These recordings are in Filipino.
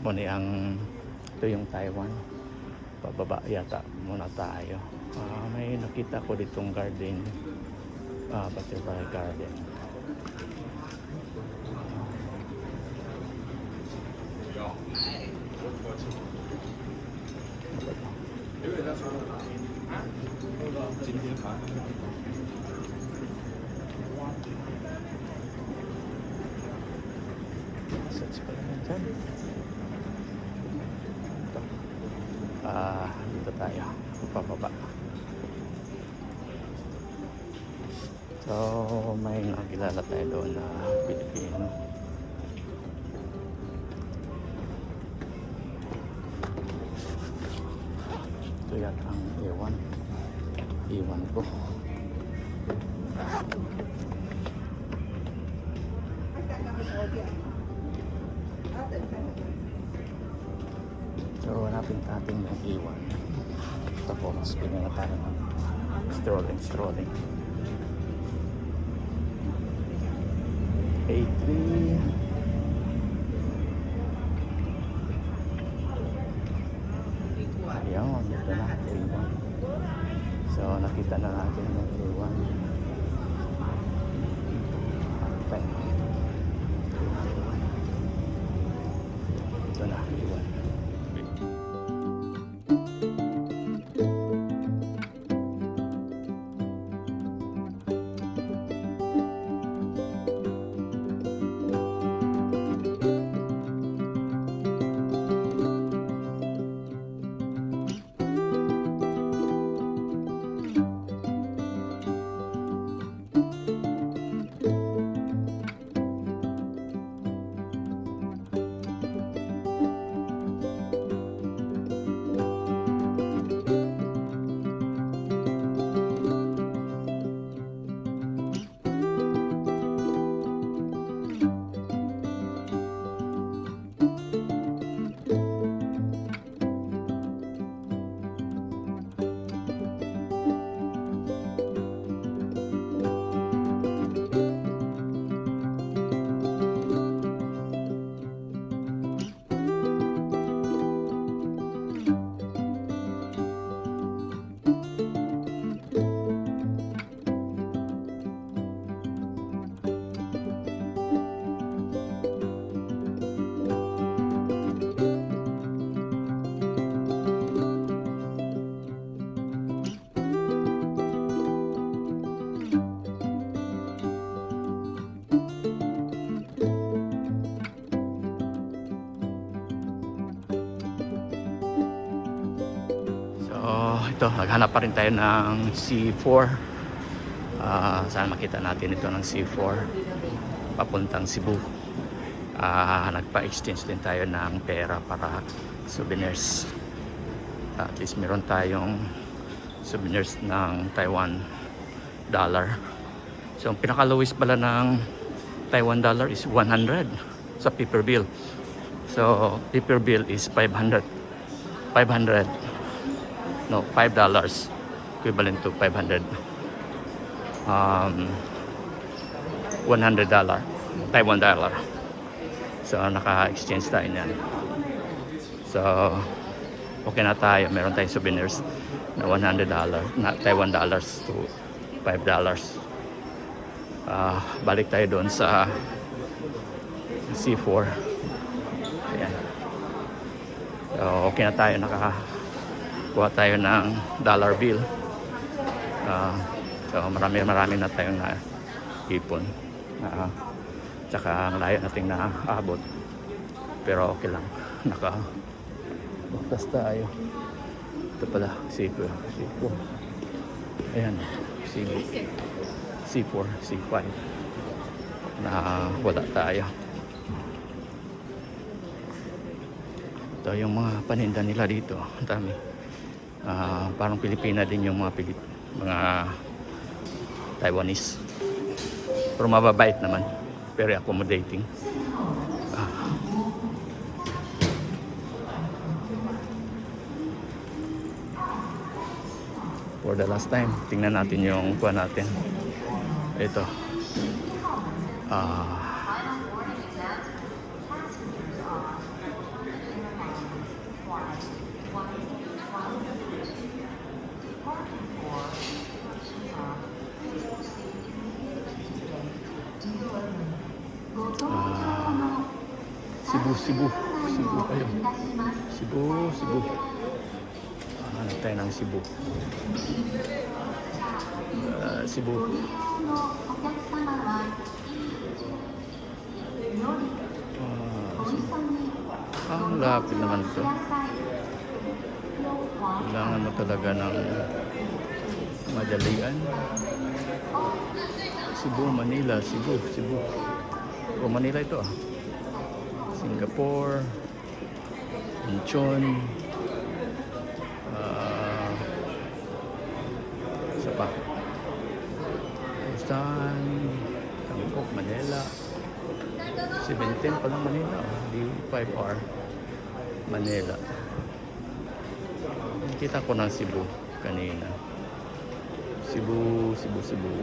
Muna ang ito yung Taiwan. Pababa yata muna tayo. May nakita ko ditong garden. Butterfly garden. Search pa naman dyan. Ito. Dito tayo. Pababa. So, may nakilala tayo doon na Pilipino. Ito yata ang iwan ko. So, hanapin natin yung iwan. Tapos, pinila tayo ng strolling. A3. Ayan, dito na. A1. So, nakita na natin yung A1. Okay. Ito na, A1. Ito, naghanap pa rin tayo ng C4. Saan makita natin ito ng C4 papuntang Cebu. Nagpa-exchange din tayo ng pera para souvenirs. At least meron tayong souvenirs ng Taiwan dollar. So ang pinaka-lowest pala ng Taiwan dollar is 100 sa paper bill. So paper bill is $5. No, $5 equivalent to 500. $100 Taiwan dollar. So naka-exchange tayo niyan. So okay na tayo, meron tayong souvenirs na $100 na Taiwan dollars to $5. Balik tayo doon sa C4. Ayan. So okay na tayo, kuha tayo ng dollar bill. So marami na tayong naipon. Tsaka ang layo nating naabot. Pero okay lang. Baktas tayo. Ito pala, C4. Ayan, C4, C5. Na wala tayo. Ito yung mga paninda nila dito. Ang dami. Parang Pilipina din yung mga Taiwanese. Pero mababait naman. Very accommodating. For the last time, tingnan natin yung kuha natin. Ito. Cebu, Cebu. Cebu kayo. Cebu, Cebu. Hanap tayo ng Cebu. Cebu. Ang lapit naman ito. Kailangan mo talaga ng madalian. Cebu, Manila, Cebu, Cebu. O Manila ito ah. Singapore, Incheon, isa pa. Busan, Bangkok, Manila. 17 pa lang Manila. Di 5 hour. Manila. Kita ko ng Cebu kanina. Cebu, Cebu, Cebu.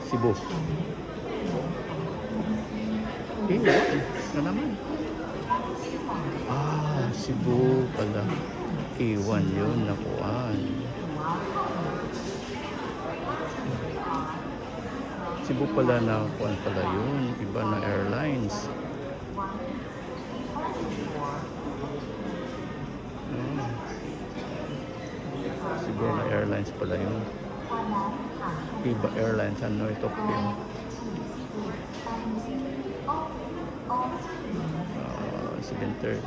Cebu. Na naman. Cebu pala. Iwan yun, nakuhaan. Cebu pala, nakuhaan pala yun. Iba na airlines. Cebu na airlines pala yun. Iba Airlines, ano ito? 7:30. 7:30.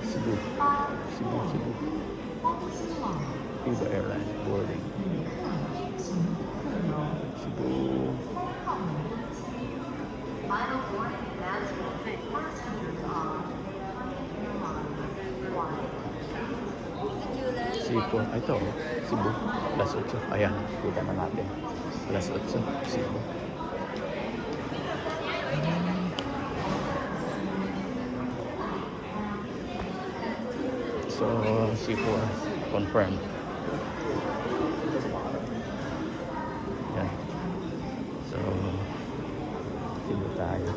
Cebu. Cebu, Cebu. Iba Airlines boarding. Cebu. Final warning announcement. Passengers on Cebu. Ito, Cebu. Alas 8. Ayan, kita na natin. Alas 8, Cebu. So, C4 confirmed. Yan. So, Cebu tayo.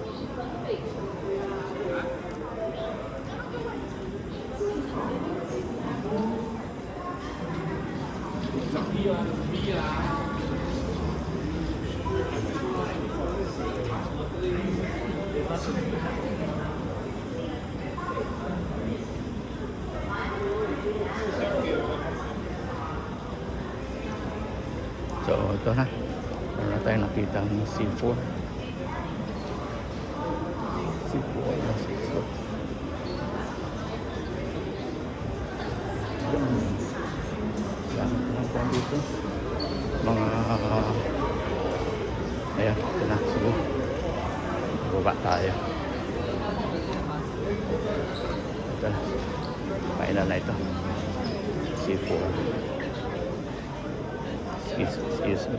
So, ito na. Meron na tayo nakita ng C4. C4 na C4. Lang tayo dito. Mga ayan, ito na. Cebu. Baba tayo. Ito na. Final na ito. C4. Excuse me.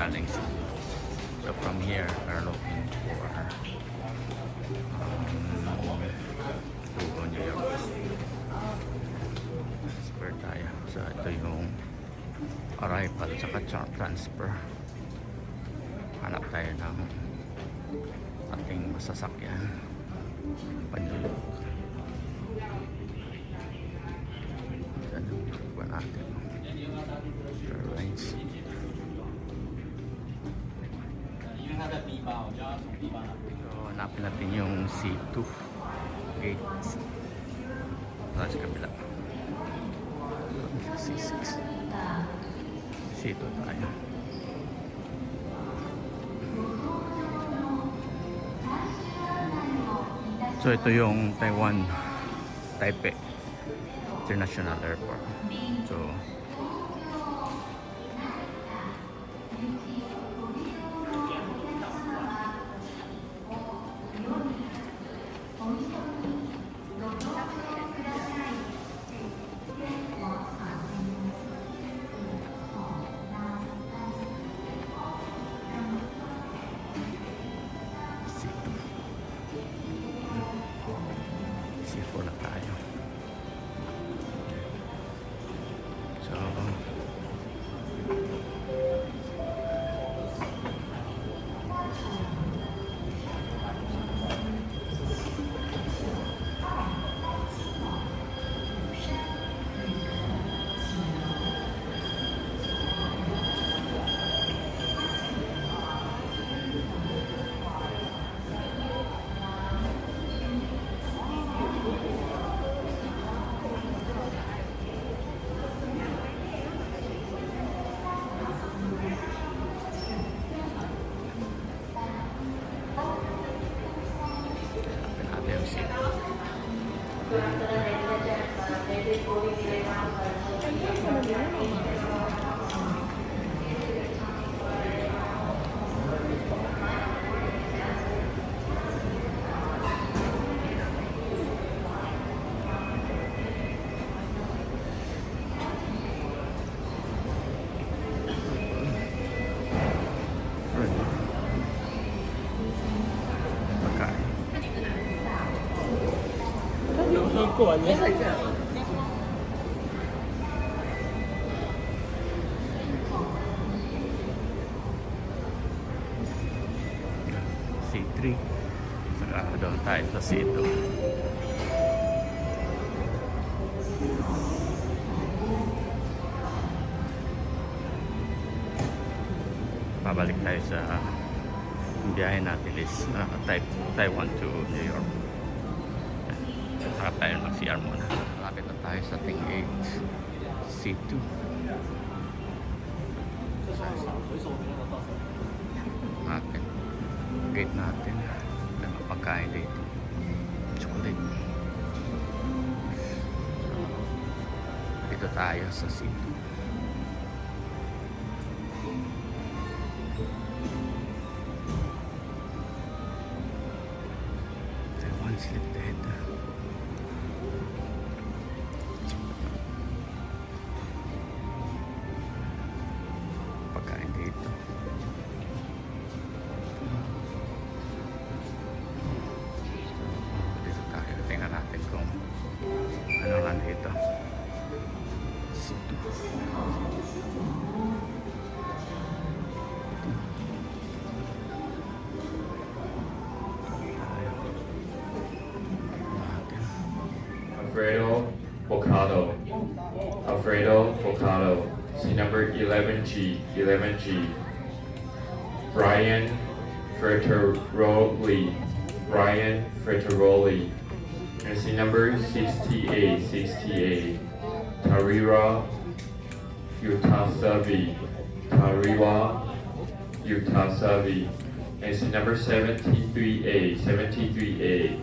galing Cebu. So from here, we're looking for Lugo, New York. Transfer tayo. So ito yung arrival tsaka transfer. Hanap tayo ng ating masasakyan. Panulog. Ganun ba natin? Airlines. So hanapin natin yung C2 gates. Wala sa kabila. C6. C2 tayo. So ito yung Taiwan Taipei International Airport. So C4 na tayo. So C3. Saka doon tayo sa C2. Pabalik tayo sa biyahe natin is Taiwan to New York. Saka tayo mag-CR muna. Malapit na tayo sa ating gate C2. Natin. Gate natin. May mapagkain dito. Chocolate. So, dito tayo sa C2. Taiwan sleep dead. Pagkain dito. Dito tayo. Tingnan natin kung ano nga dito. Alfredo Bocado. Alfredo Bocado. Seat number 11G. 11G. Brian Fretteroli. Brian Fretteroli. And seat number 68. 68. Tarira Utasavi. Tariwa Utasavi. And seat number 73A. 73A.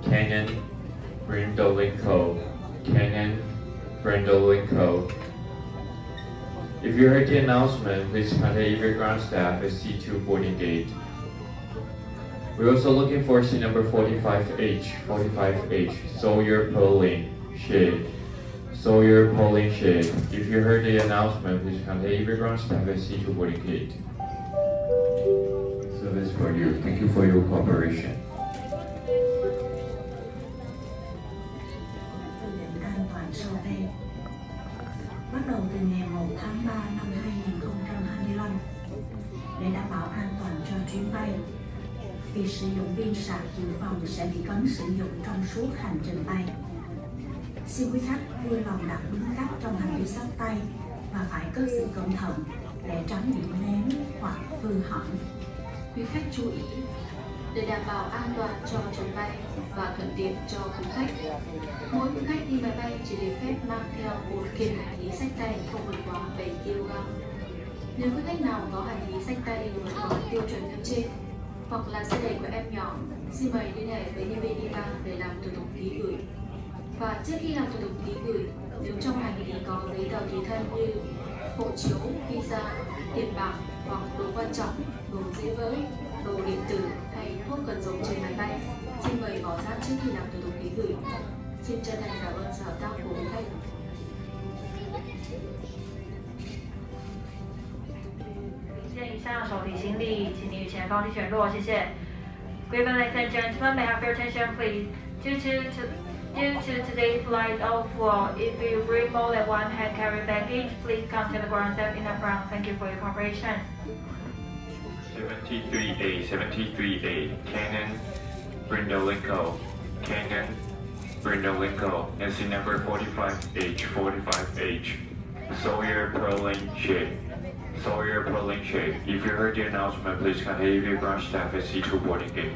Cannon Brindolinko. Cannon Brindolinko. If you heard the announcement, please contact your ground staff at C2 boarding gate. We're also looking for seat number 45H. 45H. Sawyer Perlin. Shade. Sawyer Polling Ship. If you heard the announcement, please contact everyone staff at C2 boarding gate. Service for you. Thank you for your cooperation. Quy định an toàn sau đây. Bắt đầu từ ngày 1 tháng 3 năm 2025, để đảm bảo an toàn cho chuyến bay, việc sử dụng pin sạc dự phòng sẽ bị cấm sử dụng trong suốt hành trình bay. Xin quý khách vui lòng đặt đúng cách trong hành lý xách tay và phải cất giữ cẩn thận để tránh bị ném hoặc hư hỏng. Quý khách chú ý, để đảm bảo an toàn cho chuyến bay và thuận tiện cho quý khách, mỗi quý khách đi máy bay chỉ được phép mang theo một kiện hành lý xách tay không vượt quá 7 kg. Nếu quý khách nào có hành lý xách tay vượt quá tiêu chuẩn nêu trên hoặc là xe đẩy của em nhỏ, xin mời liên hệ với nhân viên đi ban để làm thủ tục ký gửi. Và trước khi làm thủ tục ký gửi, nếu trong hành lý có giấy tờ tùy thân như hộ chiếu, visa, tiền bạc hoặc đồ quan trọng, đồ dễ vỡ, đồ điện tử hay thuốc cần dùng trên máy bay, xin mời bỏ ra trước khi làm thủ tục ký gửi. Xin chân thành cảm ơn sự hợp tác của quý khách.以上手提行李，请您与前方提选落，谢谢。Good evening, ladies and gentlemen, may I have your attention, please? Due to today's flight overflow, if you bring more than one hand carry baggage, please contact the ground staff in the front. Thank you for your cooperation. 73A, 73A, Canon Brindolinco, Canon Brindolinco, NC number 45H, 45H, Sawyer Perlin Ship. Sawyer Perlin Ship. If you heard the announcement, please contact your ground staff at C2 boarding gate.